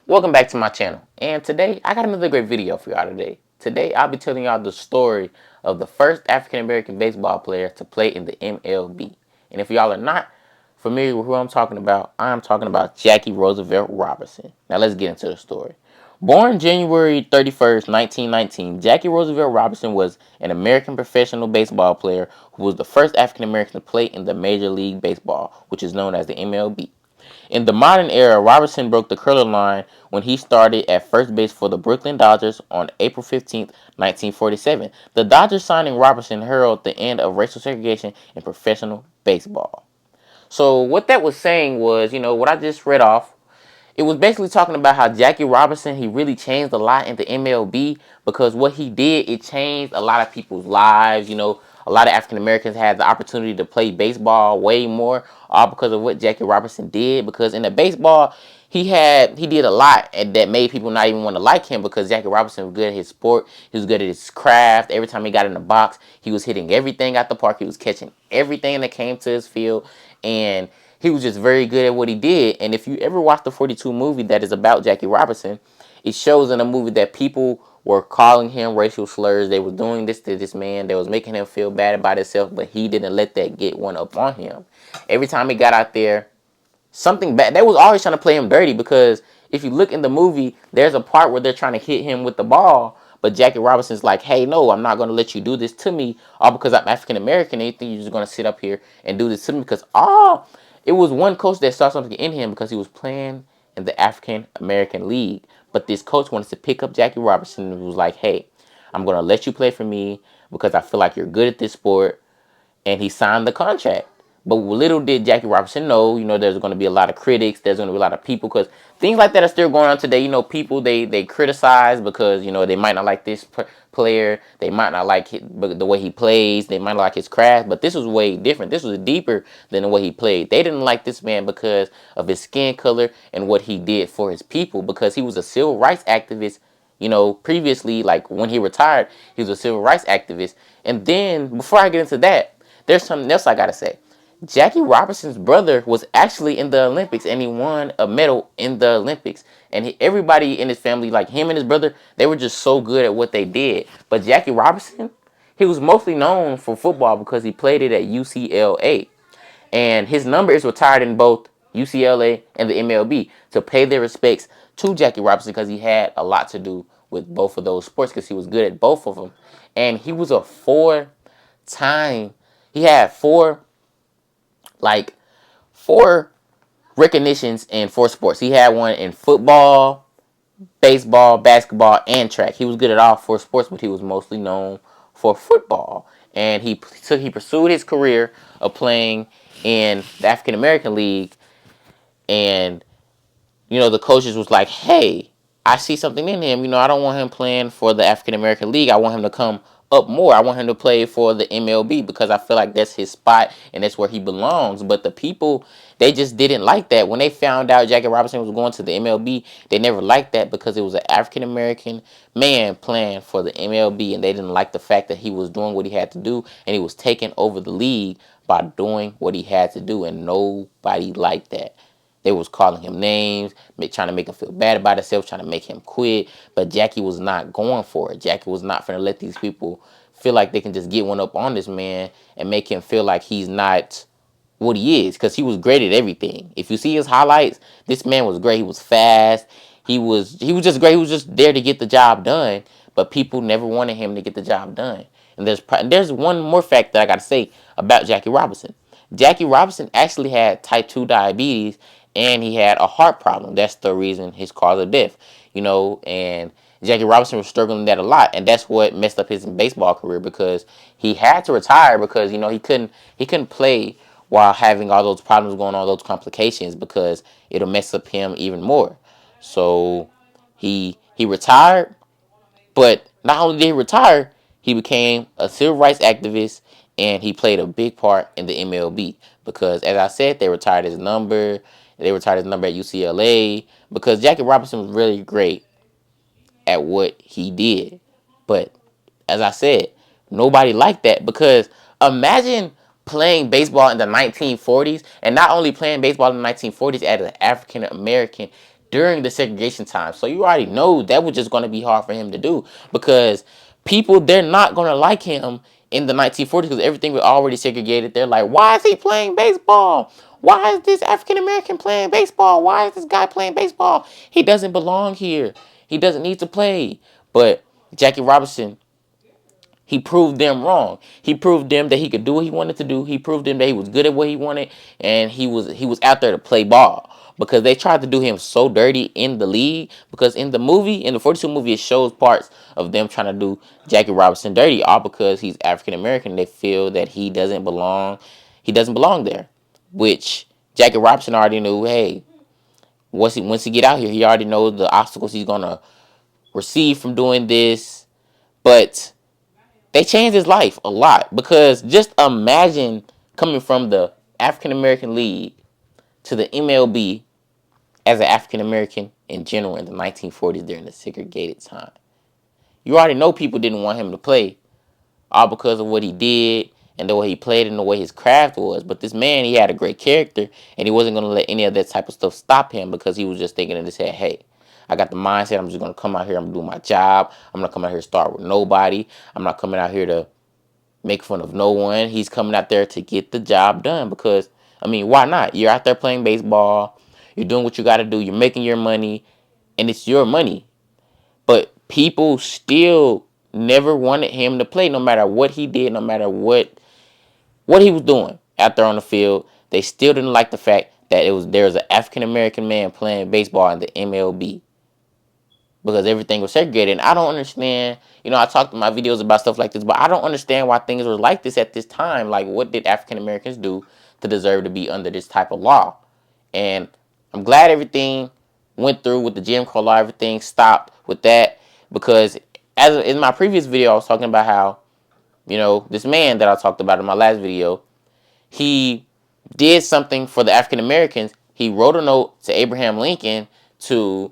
Welcome back to my channel. And today, I got another great video for y'all today. Today, I'll be telling y'all the story of the first African American baseball player to play in the MLB. And if y'all are not familiar with who I'm talking about Jackie Roosevelt Robinson. Now let's get into the story. Born January 31st, 1919, Jackie Roosevelt Robinson was an American professional baseball player who was the first African American to play in the Major League Baseball, which is known as the MLB. In the modern era, Robertson broke the curler line when he started at first base for the Brooklyn Dodgers on April 15th, 1947. The Dodgers signing Robertson heralded the end of racial segregation in professional baseball. So what that was saying was, what I just read off, it was basically talking about how Jackie Robinson, he really changed a lot in the MLB because what he did, it changed a lot of people's lives. A lot of African Americans had the opportunity to play baseball way more, all because of what Jackie Robinson did. Because in the baseball, he did a lot and that made people not even want to like him because Jackie Robinson was good at his sport. He was good at his craft. Every time he got in the box, he was hitting everything at the park. He was catching everything that came to his field, and he was just very good at what he did. And if you ever watch the 42 movie that is about Jackie Robinson, it shows in the movie that people were calling him racial slurs. They were doing this to this man. They was making him feel bad about himself, but he didn't let that get one up on him. Every time he got out there, something bad. They was always trying to play him dirty because if you look in the movie, there's a part where they're trying to hit him with the ball, but Jackie Robinson's like, hey, no, I'm not going to let you do this to me, all because I'm African American, and you think you're just going to sit up here and do this to me because, it was one coach that saw something in him because he was playing in the African American League. But this coach wanted to pick up Jackie Robinson and was like, hey, I'm going to let you play for me because I feel like you're good at this sport, and he signed the contract. But little did Jackie Robinson know, there's going to be a lot of critics. There's going to be a lot of people because things like that are still going on today. People they criticize because they might not like this player. They might not like the way he plays. They might not like his craft. But this was way different. This was deeper than the way he played. They didn't like this man because of his skin color and what he did for his people because he was a civil rights activist. Previously, like when he retired, he was a civil rights activist. And then before I get into that, there's something else I gotta say. Jackie Robinson's brother was actually in the Olympics and he won a medal in the Olympics. And everybody in his family, like him and his brother, they were just so good at what they did. But Jackie Robinson, he was mostly known for football because he played it at UCLA. And his number is retired in both UCLA and the MLB to pay their respects to Jackie Robinson because he had a lot to do with both of those sports because he was good at both of them. And he was a he had four recognitions in four sports. He had one in football, baseball, basketball, and track. He was good at all four sports, but he was mostly known for football. And he pursued his career of playing in the African American League. And the coaches was like, hey, I see something in him. I don't want him playing for the African American League. I want him to come up more. I want him to play for the MLB because I feel like that's his spot and that's where he belongs. But the people, they just didn't like that. When they found out Jackie Robinson was going to the MLB, they never liked that because it was an African American man playing for the MLB, and they didn't like the fact that he was doing what he had to do and he was taking over the league by doing what he had to do, and nobody liked that. They was calling him names, trying to make him feel bad about himself, trying to make him quit. But Jackie was not going for it. Jackie was not going to let these people feel like they can just get one up on this man and make him feel like he's not what he is, because he was great at everything. If you see his highlights, this man was great. He was fast. He was just great. He was just there to get the job done. But people never wanted him to get the job done. And there's one more fact that I got to say about Jackie Robinson. Jackie Robinson actually had type 2 diabetes and he had a heart problem. That's the reason his cause of death, and Jackie Robinson was struggling with that a lot, and that's what messed up his baseball career because he had to retire because he couldn't play while having all those problems going on, those complications, because it'll mess up him even more. So he retired, but not only did he retire, he became a civil rights activist and he played a big part in the MLB because, as I said, they retired his number. They retired his number at UCLA because Jackie Robinson was really great at what he did. But as I said, nobody liked that because imagine playing baseball in the 1940s, and not only playing baseball in the 1940s as an African American during the segregation time. So you already know that was just going to be hard for him to do, because people, they're not going to like him in the 1940s because everything was already segregated. They're like, why is he playing baseball? Why is this African American playing baseball? Why is this guy playing baseball? He doesn't belong here. He doesn't need to play. But Jackie Robinson, he proved them wrong. He proved them that he could do what he wanted to do. He proved them that he was good at what he wanted, and he was out there to play ball. Because they tried to do him so dirty in the league. Because in the movie, in the 42 movie, it shows parts of them trying to do Jackie Robinson dirty, all because he's African American. They feel that he doesn't belong. He doesn't belong there. Which Jackie Robinson already knew. Hey, once he get out here, he already knows the obstacles he's gonna receive from doing this. But they changed his life a lot, because just imagine coming from the African American League to the MLB as an African American in general in the 1940s during the segregated time. You already know people didn't want him to play, all because of what he did and the way he played and the way his craft was. But this man, he had a great character, and he wasn't going to let any of that type of stuff stop him, because he was just thinking in his head, hey, I got the mindset, I'm just going to come out here, I'm going to do my job. I'm not coming out here to start with nobody. I'm not coming out here to make fun of no one. He's coming out there to get the job done, because, I mean, why not? You're out there playing baseball. You're doing what you got to do. You're making your money, and it's your money. But people still never wanted him to play, no matter what he did, no matter what he was doing out there on the field. They still didn't like the fact that there was an African American man playing baseball in the MLB, because everything was segregated. And I don't understand. I talked in my videos about stuff like this, but I don't understand why things were like this at this time. Like, what did African Americans do to deserve to be under this type of law? And I'm glad everything went through with the Jim Crow law. Everything stopped with that, because as in my previous video, I was talking about how, this man that I talked about in my last video, he did something for the African Americans. He wrote a note to Abraham Lincoln to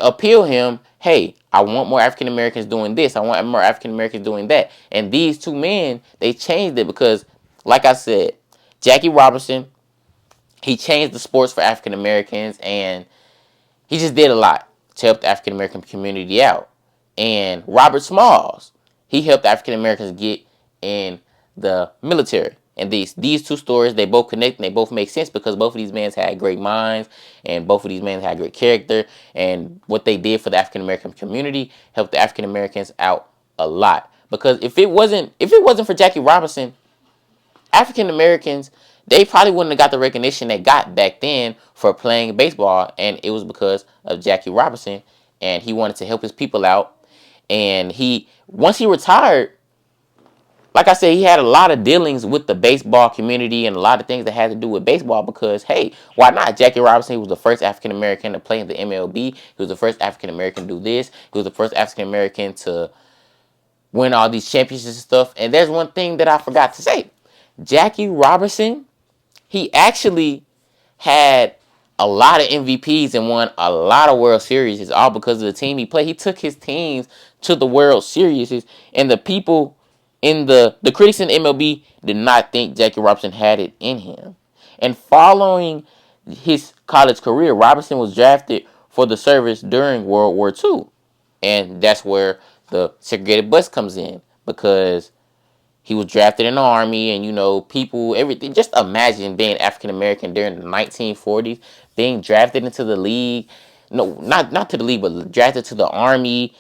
appeal him. Hey, I want more African Americans doing this. I want more African Americans doing that. And these two men, they changed it, because, like I said, Jackie Robinson, he changed the sports for African Americans, and he just did a lot to help the African American community out. And Robert Smalls, he helped African Americans get in the military. And these two stories, they both connect and they both make sense, because both of these men had great minds, and both of these men had great character, and what they did for the African American community helped the African Americans out a lot. Because if it wasn't for Jackie Robinson, African Americans, they probably wouldn't have got the recognition they got back then for playing baseball, and it was because of Jackie Robinson, and he wanted to help his people out. And once he retired, like I said, he had a lot of dealings with the baseball community and a lot of things that had to do with baseball, because, hey, why not? Jackie Robinson, he was the first African American to play in the MLB. He was the first African American to do this. He was the first African American to win all these championships and stuff. And there's one thing that I forgot to say. Jackie Robinson, he actually had a lot of MVPs and won a lot of World Series. It's all because of the team he played. He took his teams to the World Series, and the people in the critics in the MLB did not think Jackie Robinson had it in him. And following his college career, Robinson was drafted for the service during World War II. And that's where the segregated bus comes in, because he was drafted in the Army, and, people, everything. Just imagine being African American during the 1940s, being drafted into the league. No, not to the league, but drafted to the Army,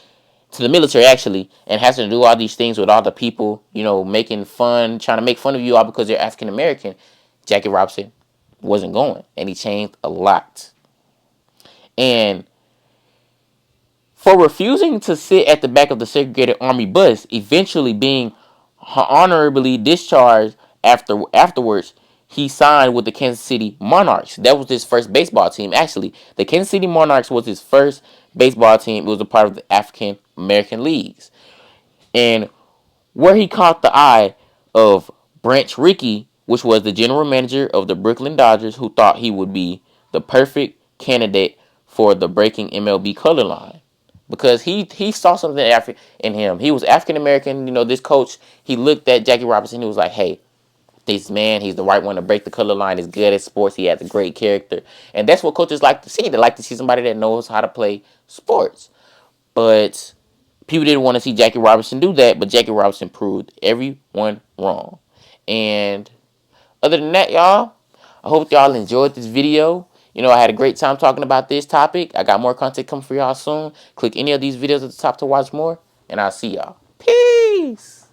to the military, actually, and has to do all these things with all the people, making fun, trying to make fun of you all because they're African American. Jackie Robinson wasn't going, and he changed a lot. And for refusing to sit at the back of the segregated Army bus, eventually being honorably discharged afterwards, he signed with the Kansas City Monarchs. That was his first baseball team, actually. The Kansas City Monarchs was his first baseball team. It was a part of the African American Leagues. And where he caught the eye of Branch Rickey, which was the general manager of the Brooklyn Dodgers, who thought he would be the perfect candidate for the breaking MLB color line. Because he saw something in him. He was African American. This coach, he looked at Jackie Robinson. He was like, hey, this man, he's the right one to break the color line. He's good at sports. He has a great character. And that's what coaches like to see. They like to see somebody that knows how to play sports. But people didn't want to see Jackie Robinson do that, but Jackie Robinson proved everyone wrong. And other than that, y'all, I hope y'all enjoyed this video. You know, I had a great time talking about this topic. I got more content coming for y'all soon. Click any of these videos at the top to watch more, and I'll see y'all. Peace!